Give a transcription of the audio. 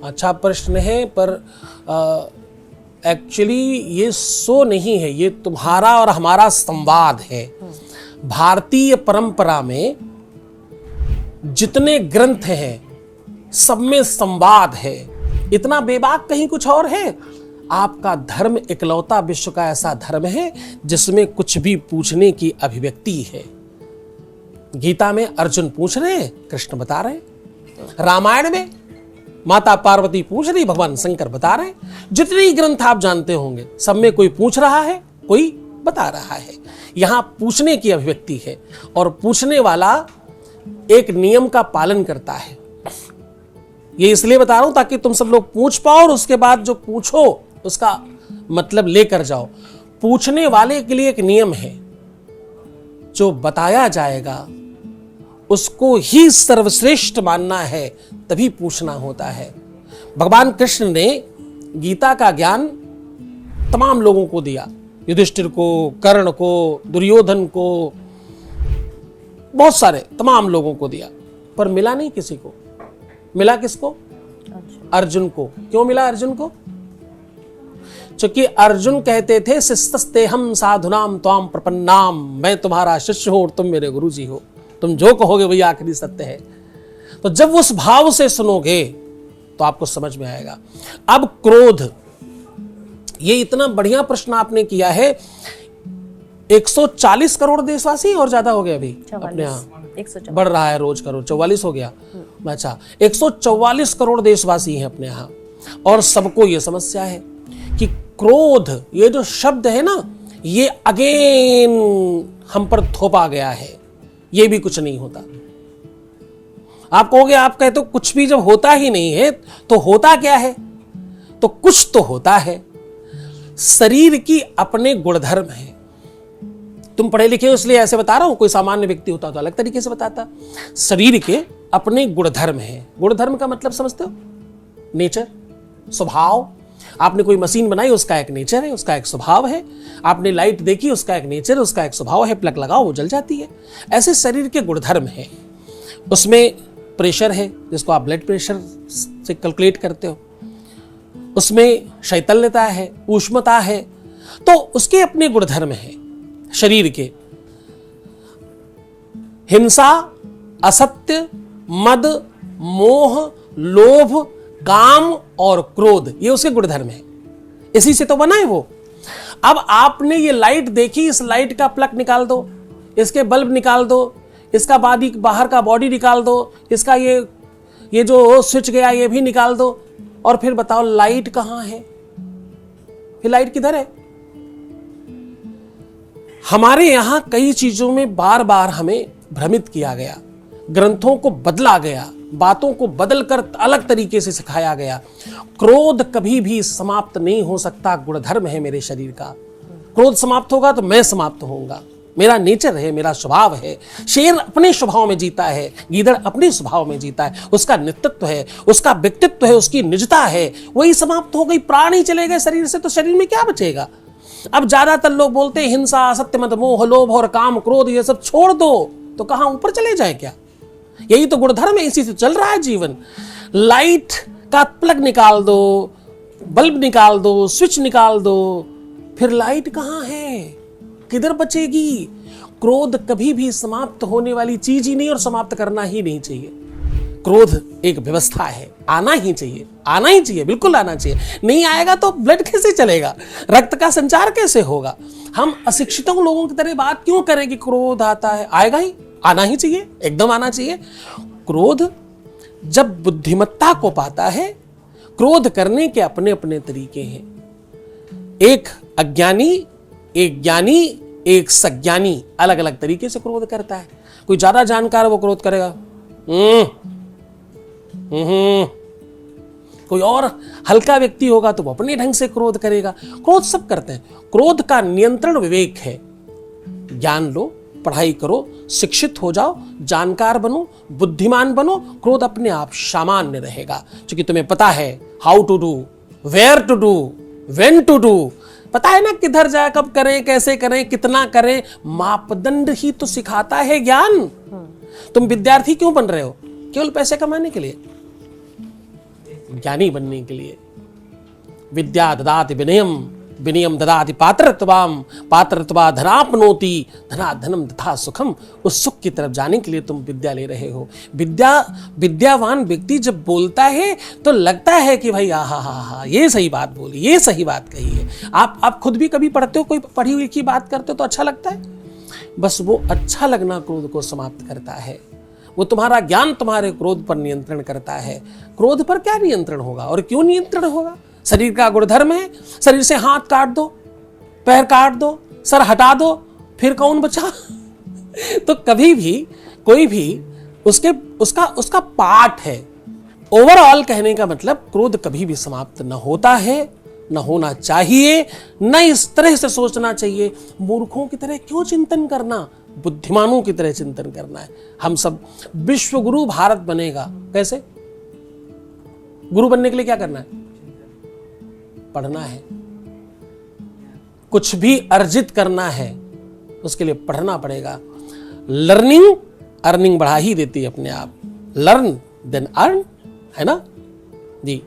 अच्छा प्रश्न है, पर एक्चुअली ये सो नहीं है, ये तुम्हारा और हमारा संवाद है। भारतीय परंपरा में जितने ग्रंथ हैं सब में संवाद है। इतना बेबाक कहीं कुछ और है? आपका धर्म इकलौता विश्व का ऐसा धर्म है जिसमें कुछ भी पूछने की अभिव्यक्ति है। गीता में अर्जुन पूछ रहे हैं, कृष्ण बता रहे हैं। रामायण में माता पार्वती पूछ रही, भगवान शंकर बता रहे हैं। जितने ग्रंथ आप जानते होंगे सब में कोई पूछ रहा है, कोई बता रहा है। यहां पूछने की अभिव्यक्ति है और पूछने वाला एक नियम का पालन करता है। ये इसलिए बता रहा हूं ताकि तुम सब लोग पूछ पाओ और उसके बाद जो पूछो उसका मतलब लेकर जाओ। पूछने वाले के लिए एक नियम है, जो बताया जाएगा उसको ही सर्वश्रेष्ठ मानना है, तभी पूछना होता है। भगवान कृष्ण ने गीता का ज्ञान तमाम लोगों को दिया, युधिष्ठिर को, कर्ण को, दुर्योधन को, बहुत सारे तमाम लोगों को दिया, पर मिला नहीं किसी को। मिला किसको? अर्जुन को। क्यों मिला अर्जुन को? क्योंकि अर्जुन कहते थे शिष्यस्ते हम साधुनाम त्वाम प्रपन्नाम, मैं तुम्हारा शिष्य हूं और तुम मेरे गुरुजी हो, तुम जो कहोगे वही आखिरी सत्य है। तो जब उस भाव से सुनोगे तो आपको समझ में आएगा। अब क्रोध, ये इतना बढ़िया प्रश्न आपने किया है। 140 करोड़ देशवासी और ज्यादा हो गए अभी अपने यहाँ, बढ़ रहा है रोज करोड़, 44 हो गया। अच्छा, 144 करोड़ देशवासी हैं अपने यहाँ और सबको ये समस्या है कि क्रोध, ये जो शब्द है ना, ये अगेन हम पर थोपा गया है। ये भी कुछ नहीं होता। आप कहोगे, आप कहते हो कुछ भी जब होता ही नहीं है तो होता क्या है? तो कुछ तो होता है। शरीर की अपने गुणधर्म है। तुम पढ़े लिखे हो इसलिए ऐसे बता रहा हूं, कोई सामान्य व्यक्ति होता तो अलग तरीके से बताता। शरीर के अपने गुणधर्म है। गुणधर्म का मतलब समझते हो? नेचर, स्वभाव। आपने कोई मशीन बनाई, उसका एक नेचर है, उसका एक स्वभाव है। आपने लाइट देखी, उसका एक नेचर है, उसका एक स्वभाव है। प्लग लगाओ वो जल जाती है। ऐसे शरीर के गुणधर्म है। उसमें प्रेशर है, जिसको आप ब्लड प्रेशर से कैलकुलेट करते हो। उसमें शैतल्यता है, ऊष्मता है, तो उसके अपने गुणधर्म है शरीर के। हिंसा, असत्य, मद, मोह, लोभ, काम और क्रोध, ये उसके गुणधर्म है। इसी से तो बना है वो। अब आपने ये लाइट देखी, इस लाइट का प्लग निकाल दो, इसके बल्ब निकाल दो, इसका बाहर का बॉडी निकाल दो, इसका ये जो स्विच गया ये भी निकाल दो, और फिर बताओ लाइट कहां है? फिर लाइट किधर है? हमारे यहां कई चीजों में बार बार हमें भ्रमित किया गया, ग्रंथों को बदला गया, बातों को बदलकर अलग तरीके से सिखाया गया। क्रोध कभी भी समाप्त नहीं हो सकता, गुणधर्म है मेरे शरीर का। क्रोध समाप्त होगा तो मैं समाप्त होऊंगा। मेरा नेचर है, मेरा स्वभाव है। शेर अपने स्वभाव में जीता है, गीदड़ अपने स्वभाव में जीता है। उसका नेतृत्व है, उसका व्यक्तित्व है, उसकी निजता है, वही समाप्त हो गई। प्राण ही चले गए शरीर से तो शरीर में क्या बचेगा? अब ज्यादातर लोग बोलते हैं हिंसा, सत्य, मद, मोह, लोभ और काम, क्रोध ये सब छोड़ दो, तो कहां ऊपर चले जाए क्या? यही तो गुणधर्म है, इसी से चल रहा है जीवन। लाइट का प्लग निकाल दो, बल्ब निकाल दो, स्विच निकाल दो, फिर लाइट कहां है? किधर बचेगी? क्रोध कभी भी समाप्त होने वाली चीज ही नहीं और समाप्त करना ही नहीं चाहिए। क्रोध एक व्यवस्था है, आना ही चाहिए, आना ही चाहिए, बिल्कुल आना चाहिए। नहीं आएगा तो ब्लड कैसे चलेगा? रक्त का संचार कैसे होगा? हम अशिक्षितों लोगों की तरह बात क्यों करें कि क्रोध आता है? आएगा ही, आना ही चाहिए, एकदम आना चाहिए। क्रोध जब बुद्धिमत्ता को पाता है, क्रोध करने के अपने अपने तरीके हैं। एक अज्ञानी, एक ज्ञानी, एक सज्ञानी अलग अलग तरीके से क्रोध करता है। कोई ज्यादा जानकार वो क्रोध करेगा, कोई और हल्का व्यक्ति होगा तो वो अपने ढंग से क्रोध करेगा। क्रोध सब करते हैं। क्रोध का नियंत्रण विवेक है। ज्ञान लो, पढ़ाई करो, शिक्षित हो जाओ, जानकार बनो, बुद्धिमान बनो, क्रोध अपने आप सामान्य रहेगा। क्योंकि तुम्हें पता है how to do, where to do, when to do, पता है ना किधर जाए, कब करें, कैसे करें, कितना करें, मापदंड ही तो सिखाता है ज्ञान। तुम विद्यार्थी क्यों बन रहे हो? केवल पैसे कमाने के लिए? ज्ञानी बनने के लिए। विद्या ददाति विनयम, विनयम ददाति पात्रत्वाम, पात्रत्वा धनाप्नोति, धनात् धनम तथा सुखम। उस सुख की तरफ जाने के लिए तुम विद्या ले रहे हो। विद्यावान व्यक्ति जब बोलता है तो लगता है कि भाई हा, ये सही बात बोली, ये सही बात कही है। आप खुद भी कभी पढ़ते हो, कोई पढ़ी हुई की बात करते हो तो अच्छा लगता है? बस वो अच्छा लगना क्रोध को समाप्त करता है। वो तुम्हारा ज्ञान तुम्हारे क्रोध पर नियंत्रण करता है। क्रोध पर क्या नियंत्रण होगा और क्यों नियंत्रण होगा? शरीर का गुणधर्म है। शरीर से हाथ काट दो, पैर काट दो, सर हटा दो, फिर कौन बचा? तो कभी भी कोई भी उसका पार्ट है। ओवरऑल कहने का मतलब क्रोध कभी भी समाप्त न होता है, न होना चाहिए, न इस तरह से सोचना चाहिए। मूर्खों की तरह क्यों चिंतन करना, बुद्धिमानों की तरह चिंतन करना है। हम सब विश्व गुरु भारत बनेगा कैसे? गुरु बनने के लिए क्या करना है? पढ़ना है। कुछ भी अर्जित करना है उसके लिए पढ़ना पड़ेगा। लर्निंग अर्निंग बढ़ा ही देती है अपने आप। लर्न देन अर्न, है ना जी।